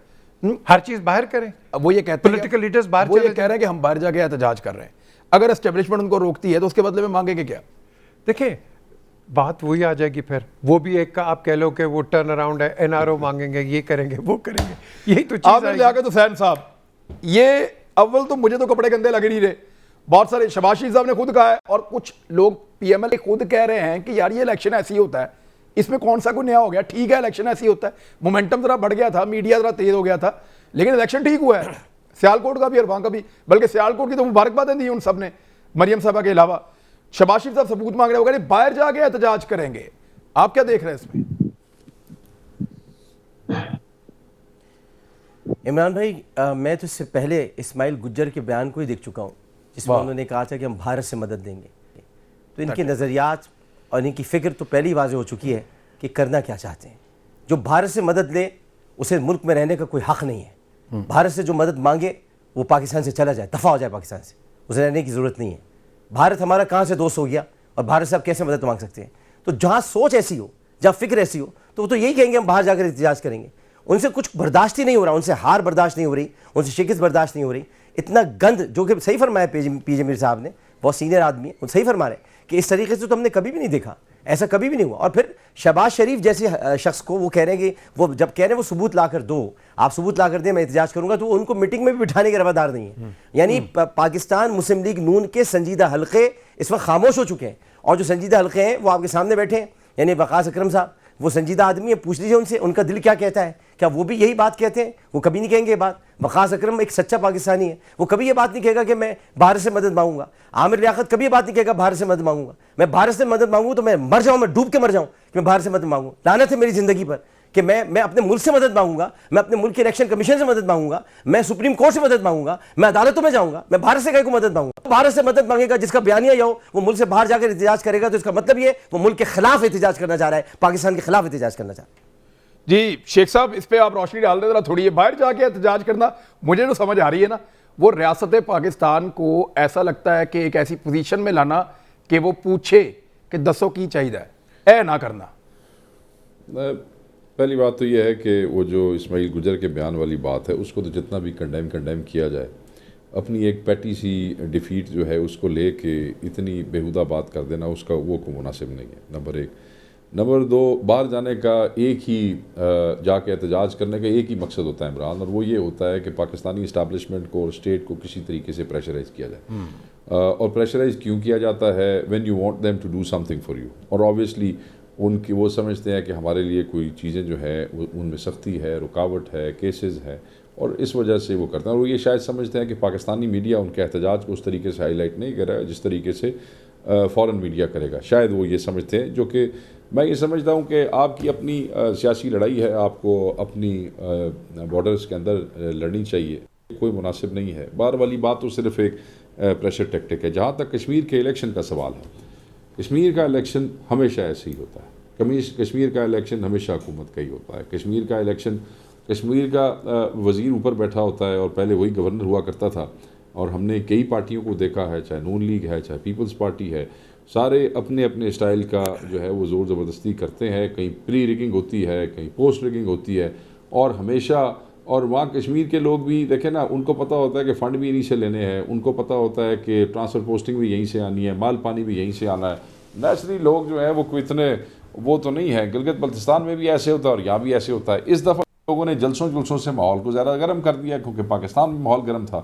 ہر چیز باہر کریں. وہ یہ کہتے ہیں پولیٹیکل لیڈرز باہر وہ چلے یہ کہہ رہے ہیں کہ ہم باہر جا کے احتجاج کر رہے ہیں. اگر اسٹیبلشمنٹ ان کو روکتی ہے تو اس کے بدلے میں مانگیں گے کیا؟ دیکھیں بات وہی آ جائے گی پھر وہ بھی ایک کا آپ کہہ لو کہ وہ ٹرن اراؤنڈ ہے، این آر او مانگیں گے، یہ کریں گے وہ کریں گے. یہی تو چیز عامر لیاقت حسین صاحب، یہ اول تو مجھے تو کپڑے گندے لگ نہیں رہے. بہت سارے شہباز شریف صاحب نے خود کہا ہے اور کچھ لوگ پی ایم ایل خود کہہ رہے ہیں کہ یار یہ الیکشن ایسی ہوتا ہے، اس میں کون سا کوئی نیا ہو گیا. ٹھیک ہے الیکشن ایسی ہوتا ہے، مومنٹم ذرا بڑھ گیا تھا، میڈیا ذرا تیز ہو گیا تھا، لیکن الیکشن ٹھیک ہوا ہے. سیالکوٹ کا بھی اور وہاں کا بھی، بلکہ سیالکوٹ کی تو مبارکبادیں دی ان سب نے مریم صاحبہ کے علاوہ. شہباز شریف صاحب ثبوت مانگ رہے ہو گئے باہر جا کے احتجاج کریں گے. آپ کیا دیکھ رہے ہیں اس میں؟ عمران بھائی میں تو اس سے پہلے اسماعیل گجر کے بیان کو ہی دیکھ چکا ہوں جس میں انہوں نے کہا تھا کہ ہم بھارت سے مدد دیں گے. تو ان کے نظریات اور ان کی فکر تو پہلی واضح ہو چکی ہے کہ کرنا کیا چاہتے ہیں. جو بھارت سے مدد لے اسے ملک میں رہنے کا کوئی حق نہیں ہے. بھارت سے جو مدد مانگے وہ پاکستان سے چلا جائے، دفع ہو جائے پاکستان سے، اسے رہنے کی ضرورت نہیں ہے. بھارت ہمارا کہاں سے دوست ہو گیا اور بھارت سے آپ کیسے مدد مانگ سکتے ہیں؟ تو جہاں سوچ ایسی ہو، جہاں فکر ایسی ہو، تو وہ تو یہی کہیں گے ہم باہر جا کر احتجاج کریں گے. ان سے کچھ برداشت ہی نہیں ہو رہا، ان سے ہار برداشت نہیں ہو رہی، ان سے شکست برداشت نہیں ہو رہی. اتنا گند جو کہ صحیح فرمایا پی جے میر صاحب نے، بہت سینئر آدمی ہیں، وہ صحیح فرما رہے ہیں کہ اس طریقے سے تو ہم نے کبھی بھی نہیں دیکھا، ایسا کبھی بھی نہیں ہوا. اور پھر شہباز شریف جیسے شخص کو وہ کہہ رہے ہیں کہ وہ جب کہہ رہے ہیں وہ ثبوت لا کر دو، آپ ثبوت لا کر دیں میں احتجاج کروں گا، تو وہ ان کو میٹنگ میں بھی بٹھانے کے روادار نہیں ہیں. یعنی پاکستان مسلم لیگ نون کے سنجیدہ حلقے اس وقت خاموش ہو چکے ہیں، اور جو سنجیدہ حلقے ہیں وہ آپ کے سامنے بیٹھے ہیں. یعنی وقاص اکرم صاحب وہ سنجیدہ آدمی ہے، پوچھ لیجیے ان سے ان کا دل کیا کہتا ہے. کیا وہ بھی یہی بات کہتے ہیں؟ وہ کبھی نہیں کہیں گے یہ بات. وقاص اکرم ایک سچا پاکستانی ہے، وہ کبھی یہ بات نہیں کہے گا کہ میں بھارت سے مدد مانگوں گا. عامر لیاقت کبھی یہ بات نہیں کہے گا بھارت سے مدد مانگوں گا. میں بھارت سے مدد مانگوں تو میں مر جاؤں، میں ڈوب کے مر جاؤں کہ میں بھارت سے مدد مانگوں. لعنت ہے میری زندگی پر کہ میں اپنے ملک سے مدد مانگوں گا، میں اپنے ملک کے الیکشن کمیشن سے مدد مانگوں گا، میں سپریم کورٹ سے مدد مانگوں گا، میں عدالتوں میں جاؤں گا. میں بھارت سے کہیں کو مدد مانگوں گا؟ بھارت سے مدد مانگے گا جس کا بیانیہ یہ ہو وہ ملک سے باہر جا کر احتجاج کرے گا، تو اس کا مطلب یہ وہ ملک کے خلاف احتجاج کرنا چاہ رہا ہے، پاکستان کے خلاف احتجاج کرنا چاہ رہا ہے. جی شیخ صاحب اس پہ آپ روشنی ڈال دیں ذرا تھوڑی. ہے باہر جا کے احتجاج کرنا مجھے جو سمجھ آ رہی ہے نا، وہ ریاست پاکستان کو ایسا لگتا ہے کہ ایک ایسی پوزیشن میں لانا کہ وہ پوچھے کہ دسو کی چاہیے اے نہ کرنا. پہلی بات تو یہ ہے کہ وہ جو اسماعیل گجر کے بیان والی بات ہے اس کو تو جتنا بھی کنڈیم کیا جائے، اپنی ایک پیٹی سی ڈیفیٹ جو ہے اس کو لے کے اتنی بیہودہ بات کر دینا اس کا وہ کو مناسب نہیں ہے. نمبر ایک. نمبر دو، باہر جانے کا ایک ہی جا کے احتجاج کرنے کا ایک ہی مقصد ہوتا ہے عمران، اور وہ یہ ہوتا ہے کہ پاکستانی اسٹیبلشمنٹ کو اور اسٹیٹ کو کسی طریقے سے پریشرائز کیا جائے. اور پریشرائز کیوں کیا جاتا ہے؟ When you want them to do something for you. اور آبویسلی ان کی وہ سمجھتے ہیں کہ ہمارے لیے کوئی چیزیں جو ہے ان میں سختی ہے، رکاوٹ ہے، کیسز ہے، اور اس وجہ سے وہ کرتے ہیں. اور وہ یہ شاید سمجھتے ہیں کہ پاکستانی میڈیا ان کے احتجاج کو اس طریقے سے ہائی لائٹ نہیں کر رہا ہے جس طریقے سے فورن میڈیا کرے گا. شاید وہ یہ سمجھتے ہیں، جو کہ میں یہ سمجھتا ہوں کہ آپ کی اپنی سیاسی لڑائی ہے، آپ کو اپنی بارڈرز کے اندر لڑنی چاہیے، کوئی مناسب نہیں ہے. باہر والی بات تو صرف ایک پریشر ٹیکٹک ہے. جہاں تک کشمیر کے الیکشن کا سوال ہے، کشمیر کا الیکشن ہمیشہ ایسے ہی ہوتا ہے. کشمیر کا الیکشن ہمیشہ حکومت کا ہی ہوتا ہے. کشمیر کا الیکشن، کشمیر کا وزیر اوپر بیٹھا ہوتا ہے اور پہلے وہی گورنر ہوا کرتا تھا. اور ہم نے کئی پارٹیوں کو دیکھا ہے، چاہے نون لیگ ہے، چاہے پیپلز پارٹی ہے، سارے اپنے اپنے اسٹائل کا جو ہے وہ زور زبردستی کرتے ہیں. کہیں پری ریگنگ ہوتی ہے، کہیں پوسٹ ریگنگ ہوتی ہے، اور ہمیشہ. اور وہاں کشمیر کے لوگ بھی دیکھیں نا، ان کو پتہ ہوتا ہے کہ فنڈ بھی انہیں سے لینے ہیں، ان کو پتہ ہوتا ہے کہ ٹرانسفر پوسٹنگ بھی یہیں سے آنی ہے، مال پانی بھی یہیں سے آنا ہے. نیچرلی لوگ جو ہیں وہ کوئی اتنے وہ تو نہیں ہے. گلگت بلتستان میں بھی ایسے ہوتا ہے اور یہاں بھی ایسے ہوتا ہے. اس دفعہ لوگوں نے جلسوں سے ماحول کو زیادہ گرم کر دیا کیونکہ پاکستان میں ماحول گرم تھا.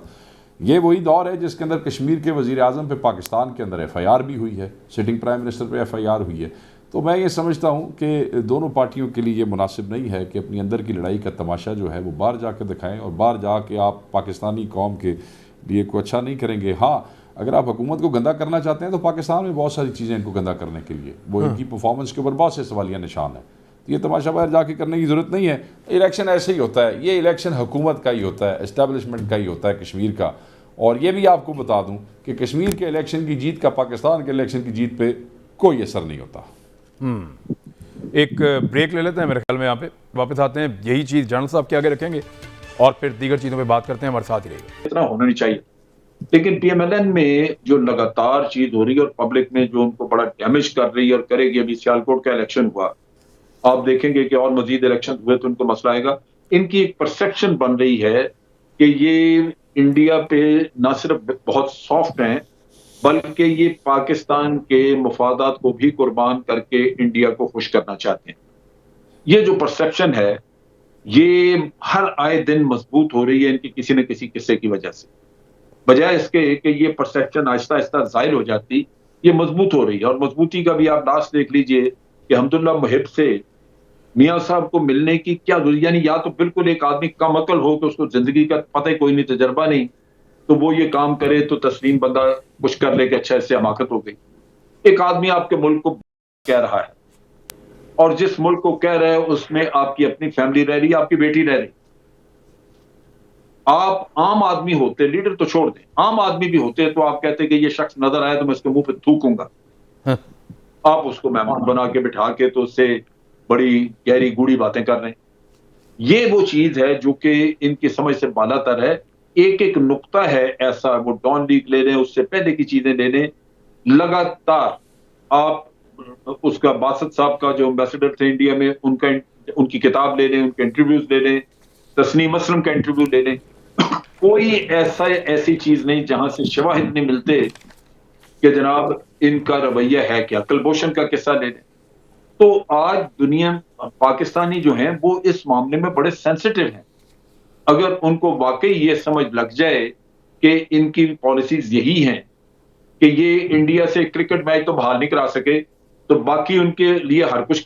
یہ وہی دور ہے جس کے اندر کشمیر کے وزیر اعظم پہ پاکستان کے اندر ایف آئی آر بھی ہوئی ہے، سٹنگ پرائم منسٹر پہ ایف آئی آر ہوئی ہے. تو میں یہ سمجھتا ہوں کہ دونوں پارٹیوں کے لیے یہ مناسب نہیں ہے کہ اپنی اندر کی لڑائی کا تماشا جو ہے وہ باہر جا کے دکھائیں، اور باہر جا کے آپ پاکستانی قوم کے لیے کوئی اچھا نہیں کریں گے. ہاں اگر آپ حکومت کو گندا کرنا چاہتے ہیں تو پاکستان میں بہت ساری چیزیں ان کو گندا کرنے کے لیے، وہ ان کی پرفارمنس کے اوپر بہت سے سوالیہ نشان ہیں. یہ تماشا باہر جا کے کرنے کی ضرورت نہیں ہے. الیکشن ایسے ہی ہوتا ہے، یہ الیکشن حکومت کا ہی ہوتا ہے، اسٹیبلشمنٹ کا ہی ہوتا ہے کشمیر کا. اور یہ بھی آپ کو بتا دوں کہ کشمیر کے الیکشن کی جیت کا پاکستان کے الیکشن کی جیت پہ کوئی اثر نہیں ہوتا. ایک بریک لے لیتے ہیں میرے خیال میں، یہاں پہ واپس آتے ہیں. یہی چیز جنرل صاحب کے آگے رکھیں گے اور پھر دیگر چیزوں پہ بات کرتے ہیں. ہمارے ساتھ ہی رہیے گا. اتنا ہونا نہیں چاہیے. لیکن پی ایم ایل این میں جو لگاتار چیز ہو رہی ہے اور پبلک میں جو ان کو بڑا ڈیمیج کر رہی ہے اور کرے گی، ابھی سیالکوٹ کا الیکشن ہوا، آپ دیکھیں گے کہ اور مزید الیکشن ہوئے تو ان کو مسئلہ آئے گا. ان کی ایک پرسیپشن بن رہی ہے کہ یہ انڈیا پہ نہ صرف بہت سافٹ ہیں بلکہ یہ پاکستان کے مفادات کو بھی قربان کر کے انڈیا کو خوش کرنا چاہتے ہیں. یہ جو پرسیپشن ہے یہ ہر آئے دن مضبوط ہو رہی ہے ان کی کسی نہ کسی قصے کی وجہ سے. بجائے اس کے کہ یہ پرسیپشن آہستہ آہستہ زائل ہو جاتی، یہ مضبوط ہو رہی ہے. اور مضبوطی کا بھی آپ لاسٹ دیکھ لیجئے کہ حمداللہ محب سے میاں صاحب کو ملنے کی کیا ضروری، یعنی یا تو بالکل ایک آدمی کم عقل ہو کہ اس کو زندگی کا پتہ کوئی نہیں، تجربہ نہیں، تو وہ یہ کام کرے تو تسلیم بندہ کچھ کر لے کہ اچھا اس سے حماقت ہو گئی. ایک آدمی آپ کے ملک کو کہہ رہا ہے اور جس ملک کو کہہ رہے ہیں اس میں آپ کی اپنی فیملی رہ رہی ہے، آپ کی بیٹی رہ رہی. آپ عام آدمی ہوتے، لیڈر تو چھوڑ دیں، عام آدمی بھی ہوتے تو آپ کہتے کہ یہ شخص نظر آئے تو میں اس کے منہ پہ تھوکوں گا. آپ اس کو مہمان بنا کے بٹھا کے تو اس سے بڑی گہری گوڑی باتیں کر رہے ہیں. یہ وہ چیز ہے جو کہ ان کی سمجھ سے بالا تر ہے. ایک ایک نقطہ ہے ایسا، وہ ڈان لیگ لے لیں، اس سے پہلے کی چیزیں لے لیں، لگاتار آپ اس کا باسط صاحب کا جو امبیسڈر تھے انڈیا میں، ان کی کتاب لے لیں، ان کے انٹرویوز لے لیں، تسنیم اسلم کا انٹرویو لے لیں، کوئی ایسی چیز نہیں جہاں سے شواہد نہیں ملتے کہ جناب ان کا رویہ ہے کیا. کلبھوشن کا قصہ لے لیں. تو آج دنیا پاکستانی جو ہیں وہ اس معاملے میں بڑے سینسٹیو ہیں. اگر ان کو واقعی یہ سمجھ لگ جائے کہ ان کی پالیسیز یہی ہیں کہ یہ انڈیا سے کرکٹ میچ تو باہر نہیں کرا سکے تو باقی ان کے لیے ہر کچھ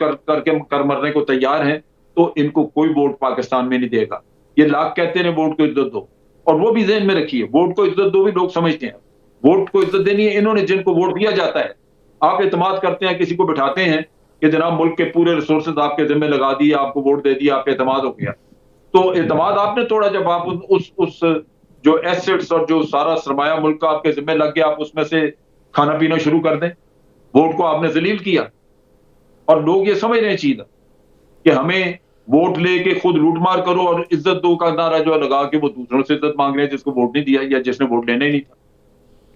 کر مرنے کو تیار ہیں، تو ان کو کوئی ووٹ پاکستان میں نہیں دے گا. یہ لاکھ کہتے ہیں ووٹ کو عزت دو، اور وہ بھی ذہن میں رکھیے ووٹ کو عزت دو بھی لوگ سمجھتے ہیں. ووٹ کو عزت دینی ہے انہوں نے جن کو ووٹ دیا جاتا ہے. آپ اعتماد کرتے ہیں، کسی کو بٹھاتے ہیں کہ جناب ملک کے پورے ریسورسز آپ کے ذمہ لگا دیے، آپ کو ووٹ دے دیا، آپ پہ اعتماد ہو گیا. تو اعتماد آپ نے توڑا جب آپ اس جو ایسٹس اور جو سارا سرمایہ ملک کا آپ کے ذمہ لگ گیا، آپ اس میں سے کھانا پینا شروع کر دیں. ووٹ کو آپ نے ذلیل کیا. اور لوگ یہ سمجھ رہے ہیں چیز کہ ہمیں ووٹ لے کے خود لوٹ مار کرو اور عزت دو کا نعرہ جو لگا کے وہ دوسروں سے عزت مانگ رہے ہیں جس کو ووٹ نہیں دیا یا جس نے ووٹ لینا ہی نہیں تھا.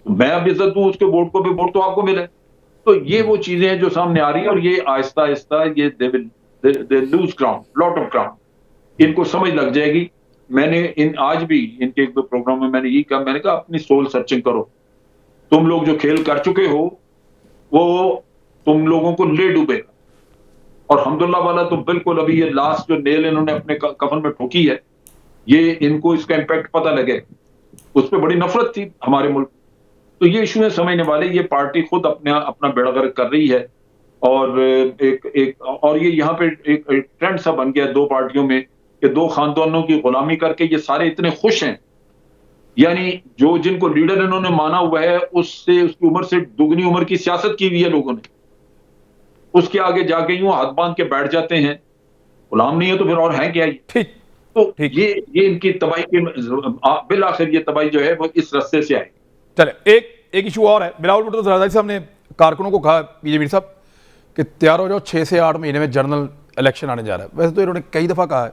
میں اب عزت دوں اس کے ووٹ کو بھی، ووٹ تو آپ کو ملے. تو یہ وہ چیزیں ہیں جو سامنے آ رہی ہیں، اور یہ آہستہ آہستہ یہ they lose ground, lot of ground. ان کو سمجھ لگ جائے گی. میں نے آج بھی ان کے ایک دو پروگرام میں نے یہی کہا، میں نے کہا اپنی سول سرچنگ کرو. تم لوگ جو کھیل کر چکے ہو وہ تم لوگوں کو لے ڈوبے گا. اور حمداللہ والا تو بالکل ابھی یہ لاسٹ جو نیل انہوں نے اپنے کفن میں ٹھوکی ہے، یہ ان کو اس کا امپیکٹ پتہ لگے. اس پہ بڑی نفرت تھی ہمارے ملک. تو یہ ایشو ہے سمجھنے والے. یہ پارٹی خود اپنا بیڑا غرق کر رہی ہے. اور اور یہ یہاں پہ ایک ٹرینڈ سا بن گیا دو پارٹیوں میں کہ دو خاندانوں کی غلامی کر کے یہ سارے اتنے خوش ہیں. یعنی جو جن کو لیڈر انہوں نے مانا ہوا ہے اس کی عمر سے دگنی عمر کی سیاست کی ہوئی ہے لوگوں نے. اس کے آگے جا کے یوں ہاتھ باندھ کے بیٹھ جاتے ہیں. غلام نہیں ہے تو پھر اور ہیں کیا یہ؟ تو یہ ان کی تباہی کی بالآخر یہ تباہی جو ہے وہ اس رستے سے آئے. چلے ایک ایشو اور ہے. بلاول بھٹو زرداری صاحب نے کارکنوں کو کہا، پی جے میر صاحب، کہ تیار ہو جاؤ 6 سے 8 مہینے میں جنرل الیکشن آنے جا رہا ہے. ویسے تو انہوں نے کئی دفعہ کہا ہے،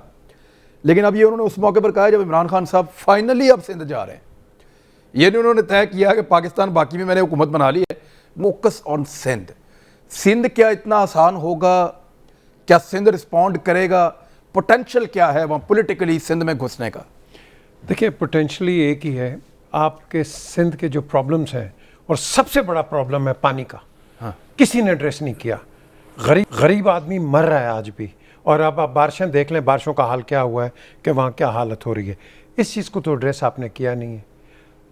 لیکن اب یہ انہوں نے اس موقع پر کہا ہے جب عمران خان صاحب فائنلی اب سندھ جا رہے ہیں. یہ نہیں انہوں نے طے کیا کہ پاکستان باقی میں نے حکومت بنا لی ہے، فوکس آن سندھ. سندھ کیا اتنا آسان ہوگا؟ کیا سندھ رسپونڈ کرے گا؟ پوٹینشل کیا ہے وہاں پولیٹیکلی سندھ میں گھسنے کا؟ دیکھیں پوٹینشلی ایک ہی ہے. آپ کے سندھ کے جو پرابلمس ہیں، اور سب سے بڑا پرابلم ہے پانی کا. کسی نے ایڈریس نہیں کیا. غریب آدمی مر رہا ہے آج بھی. اور اب آپ بارشیں دیکھ لیں، بارشوں کا حال کیا ہوا ہے کہ وہاں کیا حالت ہو رہی ہے. اس چیز کو تو ایڈریس آپ نے کیا نہیں ہے.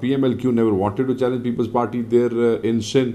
PMLQ never wanted to challenge People's Party there in Sindh,